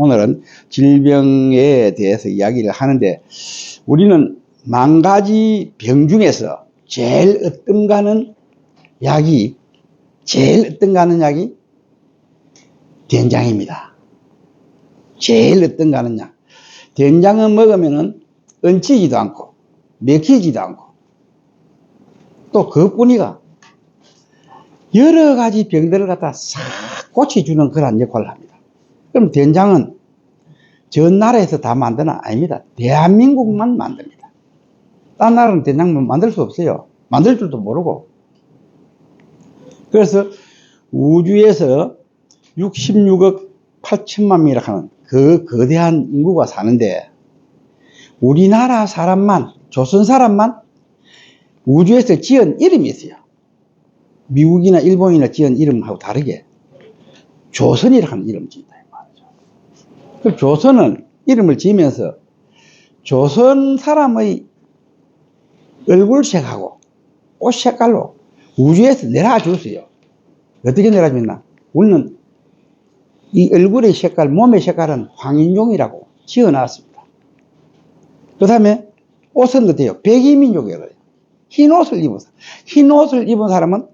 오늘은 질병에 대해서 이야기를 하는데, 우리는 만 가지 병 중에서 제일 으뜸가는 약이 된장입니다. 제일 으뜸가는 약. 된장은 먹으면은 얹히지도 않고 맥히지도 않고, 또 그것뿐이가 여러 가지 병들을 갖다 싹 고쳐주는 그런 역할을 합니다. 그럼 된장은 전 나라에서 다 만드는 아닙니다. 대한민국만 만듭니다. 딴 나라는 된장 만들 수 없어요. 만들 줄도 모르고. 그래서 우주에서 66억 8천만 명이라고 하는 그 거대한 인구가 사는데, 우리나라 사람만, 조선 사람만 우주에서 지은 이름이 있어요. 미국이나 일본이나 지은 이름하고 다르게 조선이라고 하는 이름을 지었다 이 말이죠. 그 조선은 이름을 지으면서 조선 사람의 얼굴색하고 옷 색깔로 우주에서 내려줬어요. 어떻게 내려줬나? 우리는 이 얼굴의 색깔, 몸의 색깔은 황인종이라고 지어놨습니다. 그 다음에 옷은 어때요? 백이민족이에요. 흰 옷을 입은 사람은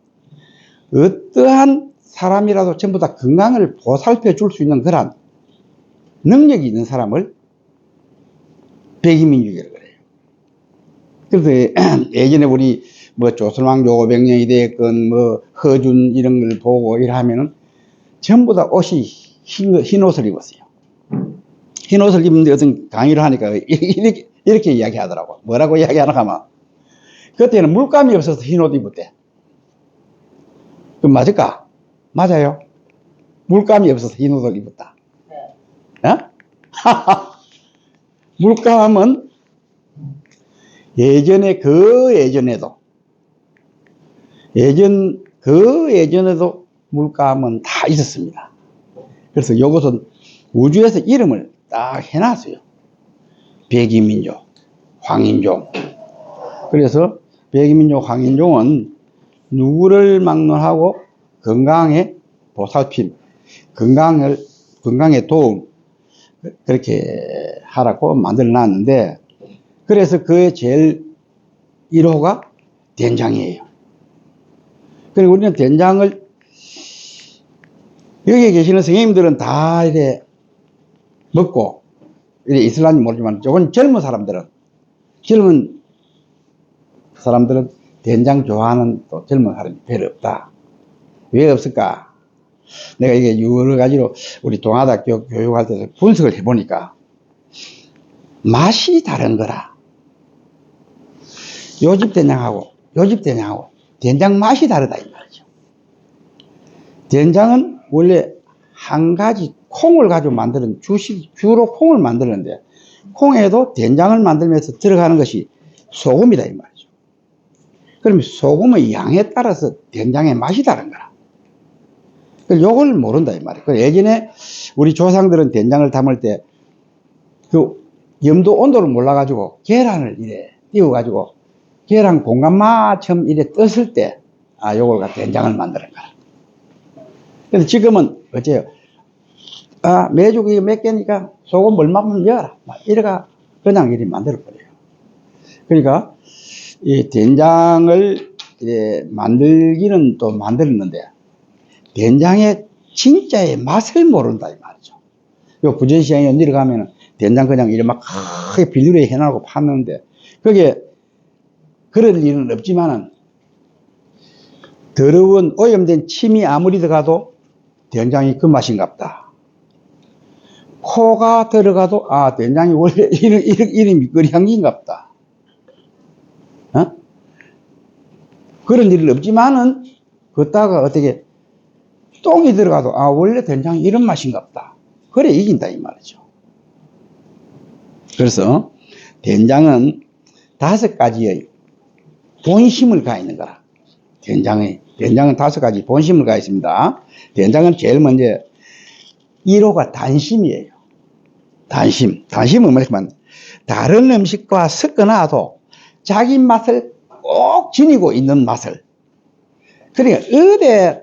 어떠한 사람이라도 전부 다 건강을 보살펴 줄 수 있는 그런 능력이 있는 사람을 백이민족이라고 그래요. 그래서 예전에 우리 뭐 조선왕조 500년이 됐건 뭐 허준 이런 걸 보고 이러면은 전부 다 옷이 흰 옷을 입었어요. 흰 옷을 입는데 어떤 강의를 하니까 이렇게 이야기하더라고. 뭐라고 이야기하나 하면, 그때는 물감이 없어서 흰 옷 입었대. 그럼 맞을까? 맞아요. 물감이 없어서 흰 옷을 입었다. 네. 어? 물감은 예전에도 물감은 다 있었습니다. 그래서 이것은 우주에서 이름을 딱 해놨어요. 백이민족, 황인종. 그래서 백이민족, 황인종은 누구를 막론하고 건강에 보살핌, 건강에 도움, 그렇게 하라고 만들어 놨는데, 그래서 그의 제일 1호가 된장이에요. 그리고 우리는 된장을, 여기 계시는 선생님들은 다 이래 먹고, 이래 있을란지 모르지만, 조금 젊은 사람들은 된장 좋아하는 또 젊은 사람이 별로 없다. 왜 없을까? 내가 이게 여러 가지로 우리 동아대학교 교육할 때도 분석을 해보니까 맛이 다른 거라. 요 집 된장하고 된장 맛이 다르다 이 말이죠. 된장은 원래 한 가지 콩을 가지고 만드는 주로 콩을 만드는데, 콩에도 된장을 만들면서 들어가는 것이 소금이다 이 말이죠. 그러면 소금의 양에 따라서 된장의 맛이 다른 거라. 요걸 모른다 이 말이에요. 예전에 우리 조상들은 된장을 담을 때 그 염도 온도를 몰라가지고 계란을 이래 띄워가지고 계란 공간마처럼 이래 떴을 때, 요걸 갖다 된장을 만드는 거라. 근데 지금은 어째요? 매주 이거 몇 개니까 소금 얼마만 넣어라. 이래가 그냥 이리 만들어버려요. 그러니까 이 된장을 이제 만들기는 또 만들었는데, 된장의 진짜의 맛을 모른다 이 말이죠. 요 부전시장에 내려가면은 된장 그냥 이래 막 크게 비누에 해놔고 파는데, 그게 그럴 일은 없지만은 더러운 오염된 침이 아무리 들어가도 된장이 그 맛인갑다. 코가 들어가도 된장이 원래 이런 밑거리 향기인갑다. 그런 일은 없지만은 걷다가 어떻게 똥이 들어가도 원래 된장이 이런 맛인갑다. 그래 이긴다 이 말이죠. 그래서 된장은 5가지의 본심을 가 있는 거라. 된장은 5가지 본심을 가 있습니다. 된장은 제일 먼저 1호가 단심이에요. 단심은 뭐냐면 다른 음식과 섞어놔도 자기 맛을 꼭 지니고 있는 맛을. 그러니까 어디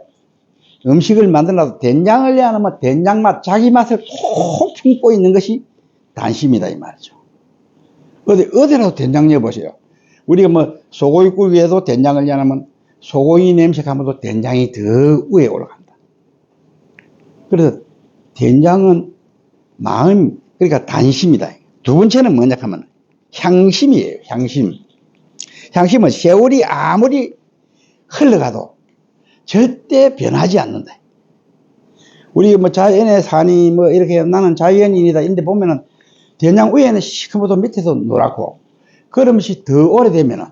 음식을 만들어도 된장을 넣지 않으면 된장 맛, 자기 맛을 콕 품고 있는 것이 단심이다, 이 말이죠. 어디라도 된장 넣어보세요. 우리가 뭐 소고기국에도 된장을 넣지 않으면 소고기 냄새가 하면도 된장이 더 위에 올라간다. 그래서 된장은 마음, 그러니까 단심이다. 두 번째는 뭐냐 하면 향심이에요. 향심. 향심은 세월이 아무리 흘러가도 절대 변하지 않는다. 우리 뭐 자연에 사니 뭐 이렇게 나는 자연인이다 이런데 보면은 된장 위에는 시커멓고 밑에도 노랗고 그러면서 더 오래되면은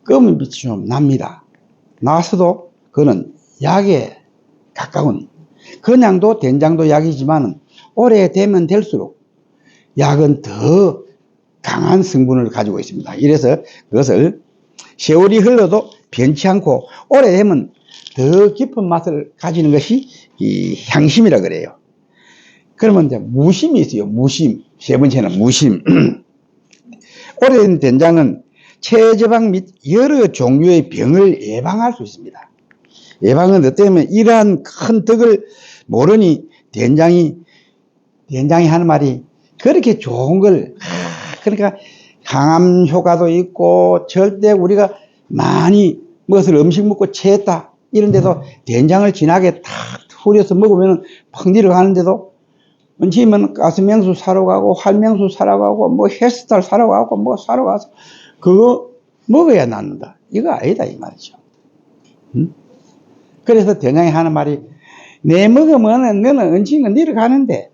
검은 빛이 좀 납니다. 나서도 그거는 약에 가까운, 그냥도 된장도 약이지만 오래되면 될수록 약은 더 강한 성분을 가지고 있습니다. 이래서 그것을 세월이 흘러도 변치 않고 오래되면 더 깊은 맛을 가지는 것이 이 향심이라 그래요. 그러면 이제 무심이 있어요. 무심. 세 번째는 무심. 오래된 된장은 체저방 및 여러 종류의 병을 예방할 수 있습니다. 예방은 어때면 이러한 큰 덕을 모르니 된장이 하는 말이 그렇게 좋은 걸, 그러니까 항암 효과도 있고 절대 우리가 많이 무엇을 음식 먹고 체했다 이런데도 된장을 진하게 탁 후려서 먹으면 펑 내려가는데도 언제면 가스명수 사러 가고 활명수 사러 가고 뭐 헬스타일 사러 가고 뭐 사러 가서 그거 먹어야 낫는다. 이거 아니다 이 말이죠. 그래서 된장이 하는 말이 내 먹으면 너는 얹힌 거 내려가는데,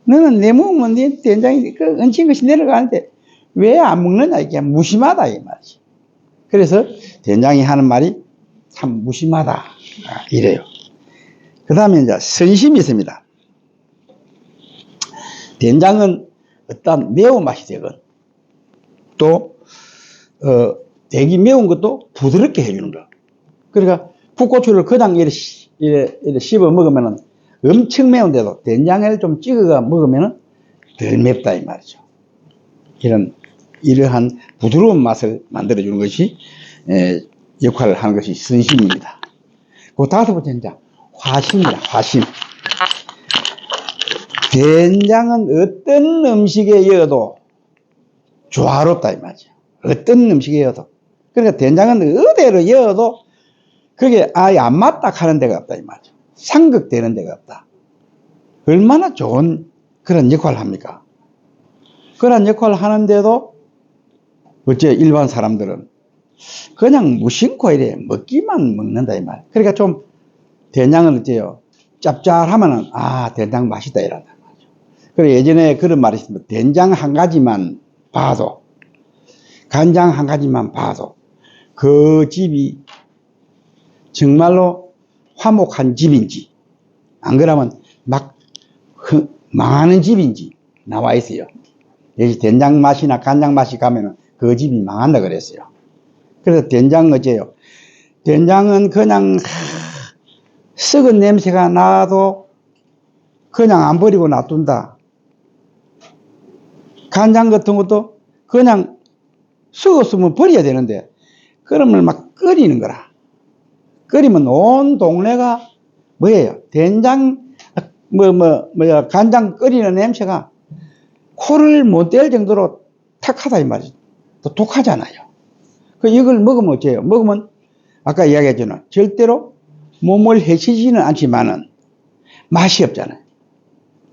너는 내 먹으면 네 된장이 그 얹힌 것이 내려가는데 왜 안 먹느냐, 이게 무심하다 이 말이지. 그래서 된장이 하는 말이 참 무심하다 이래요. 그 다음에 이제 선심이 있습니다. 된장은 어떤 매운맛이 되건 또 되게 매운 것도 부드럽게 해주는 거. 그러니까 풋고추를 그냥 이래 씹어 먹으면 엄청 매운데도 된장을 좀 찍어가 먹으면 덜 맵다 이 말이죠. 이러한 부드러운 맛을 만들어주는 것이 역할을 하는 것이 선심입니다. 그 다섯 번째 이제 화심입니다. 화심. 된장은 어떤 음식에 넣어도 조화롭다 이 말이죠. 어떤 음식에 넣어도. 그러니까 된장은 어디로 넣어도 그게 아예 안 맞다 하는 데가 없다 이 말이죠. 상극되는 데가 없다. 얼마나 좋은 그런 역할을 합니까? 그런 역할을 하는데도 어째 일반 사람들은 그냥 무심코 이래 먹기만 먹는다 이 말. 그러니까 좀 된장은 어째요, 짭짤하면은 된장 맛있다 이란다 말이죠. 그래 예전에 그런 말이 있습니다. 된장 한 가지만 봐도, 간장 한 가지만 봐도 그 집이 정말로 화목한 집인지 안 그러면 막 망하는 집인지 나와 있어요. 여기 된장 맛이나 간장 맛이 가면은 그 집이 망한다 그랬어요. 그래서 된장 어째요, 된장은 그냥 썩은 냄새가 나도 그냥 안 버리고 놔둔다. 간장 같은 것도 그냥 썩었으면 버려야 되는데 그러면 막 끓이는 거라. 끓이면 온 동네가 뭐예요? 된장 간장 끓이는 냄새가 코를 못 댈 정도로 탁하다 이 말이죠. 또 독하잖아요. 이걸 먹으면 어째요? 먹으면 아까 이야기했잖아요. 절대로 몸을 해치지는 않지만은 맛이 없잖아요.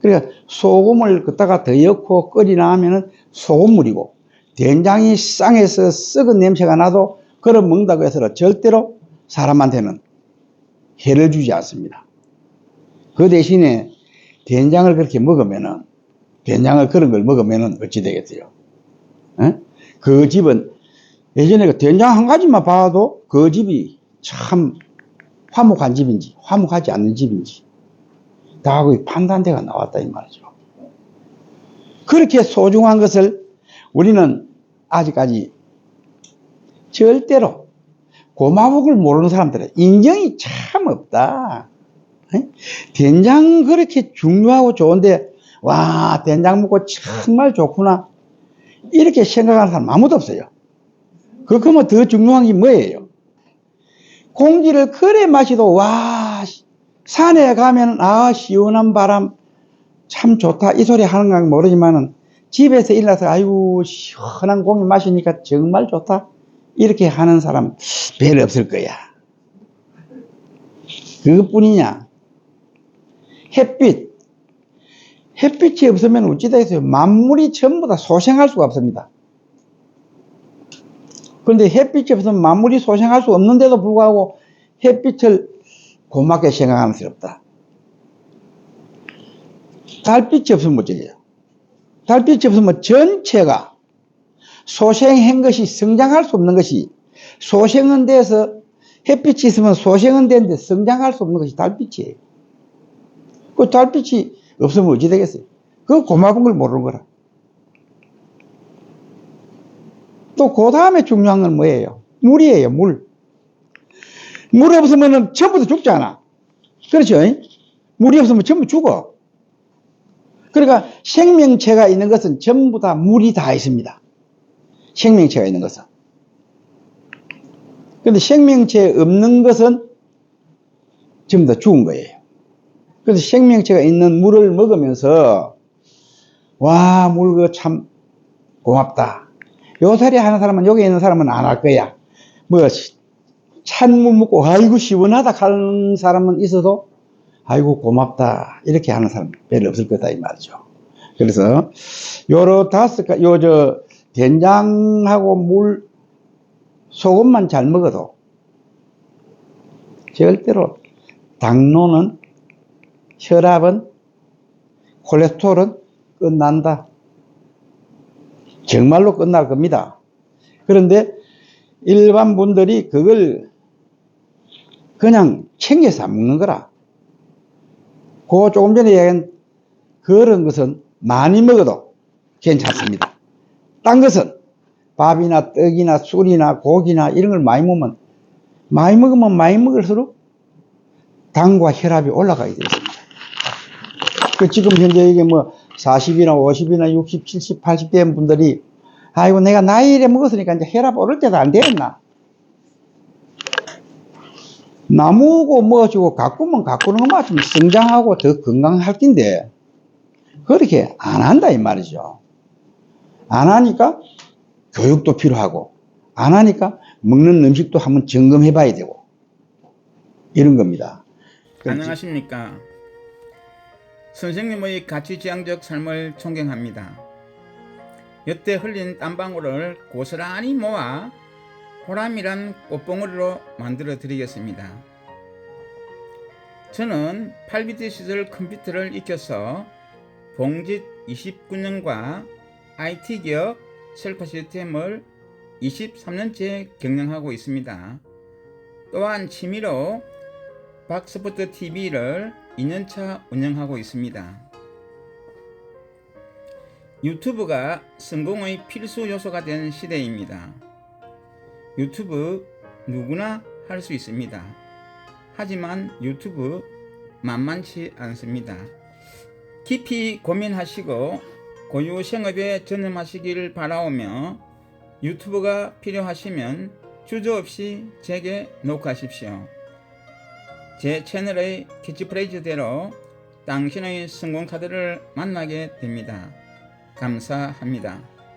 그러니까 소금을 걷다가 더 넣고 끓이나 하면은 소금물이고, 된장이 쌍에서 썩은 냄새가 나도 그걸 먹는다고 해서 절대로 사람한테는 해를 주지 않습니다. 그 대신에 된장을 그렇게 먹으면은, 된장을 그런 걸 먹으면은 어찌 되겠어요? 그 집은 예전에 그 된장 한 가지만 봐도 그 집이 참 화목한 집인지 화목하지 않는 집인지 다 그 판단대가 나왔다 이 말이죠. 그렇게 소중한 것을 우리는 아직까지 절대로 고마움을 모르는 사람들은 인정이 참 없다. 된장 그렇게 중요하고 좋은데 와 된장 먹고 정말 좋구나 이렇게 생각하는 사람 아무도 없어요. 그러면 더 중요한 게 뭐예요? 공기를 그래 마시도 와 산에 가면 아 시원한 바람 참 좋다 이 소리 하는 건 모르지만은 집에서 일어나서 아이고 시원한 공기 마시니까 정말 좋다 이렇게 하는 사람 별로 없을 거야. 그것뿐이냐? 햇빛이 없으면 어찌 되겠어요? 만물이 전부 다 소생할 수가 없습니다. 그런데 햇빛이 없으면 만물이 소생할 수 없는데도 불구하고 햇빛을 고맙게 생각하는 수 없다. 달빛이 없으면 어쩌게요? 달빛이 없으면 전체가 소생한 것이 성장할 수 없는 것이 소생은 돼서 햇빛이 있으면 소생은 되는데 성장할 수 없는 것이 달빛이에요. 그 달빛이 없으면 어찌 되겠어요? 그 고마운 걸 모르는 거라. 또 그 다음에 중요한 건 뭐예요? 물이에요, 물. 물 없으면 전부 다 죽잖아. 그렇죠? 물이 없으면 전부 죽어. 그러니까 생명체가 있는 것은 전부 다 물이 다 있습니다. 생명체가 있는 것은. 그런데 생명체 없는 것은 전부 다 죽은 거예요. 그래서 생명체가 있는 물을 먹으면서 와, 물 그 참 고맙다. 요 소리 하는 사람은 여기 있는 사람은 안 할 거야. 뭐 찬물 먹고 아이고 시원하다 하는 사람은 있어도 아이고 고맙다 이렇게 하는 사람 별로 없을 거다 이 말이죠. 그래서 요러 다섯 가지 요 된장하고 물 소금만 잘 먹어도 절대로 당뇨는 혈압은 콜레스테롤은 끝난다. 정말로 끝날 겁니다. 그런데 일반 분들이 그걸 그냥 챙겨서 안 먹는 거라. 그 조금 전에 얘기한 그런 것은 많이 먹어도 괜찮습니다. 딴 것은 밥이나 떡이나 술이나 고기나 이런 걸 많이 먹으면 많이 먹을수록 당과 혈압이 올라가게 되어 있습니다. 그 지금 현재 이게 뭐 40이나 50이나 60, 70, 80 된 분들이 아이고 내가 나이를 먹었으니까 이제 혈압 오를 때도 안 되겠나. 나무고 뭐지고 가꾸면 가꾸는 것만 좀 성장하고 더 건강할 텐데 그렇게 안 한다 이 말이죠. 안 하니까 교육도 필요하고 안 하니까 먹는 음식도 한번 점검해 봐야 되고 이런 겁니다. 안녕하십니까. 선생님의 가치지향적 삶을 존경합니다. 여태 흘린 땀방울을 고스란히 모아 보람이란 꽃봉오리로 만들어 드리겠습니다. 저는 8비트 시절 컴퓨터를 익혀서 봉짓 29년과 IT기업 셀프 시스템을 23년째 경영하고 있습니다. 또한 취미로 박스포트 TV를 2년차 운영하고 있습니다. 유튜브가 성공의 필수 요소가 된 시대입니다. 유튜브 누구나 할 수 있습니다. 하지만 유튜브 만만치 않습니다. 깊이 고민하시고 고유 생업에 전념하시길 바라오며 유튜브가 필요하시면 주저없이 제게 녹화하십시오. 제 채널의 캐치프레이즈대로 당신의 성공 카드를 만나게 됩니다. 감사합니다.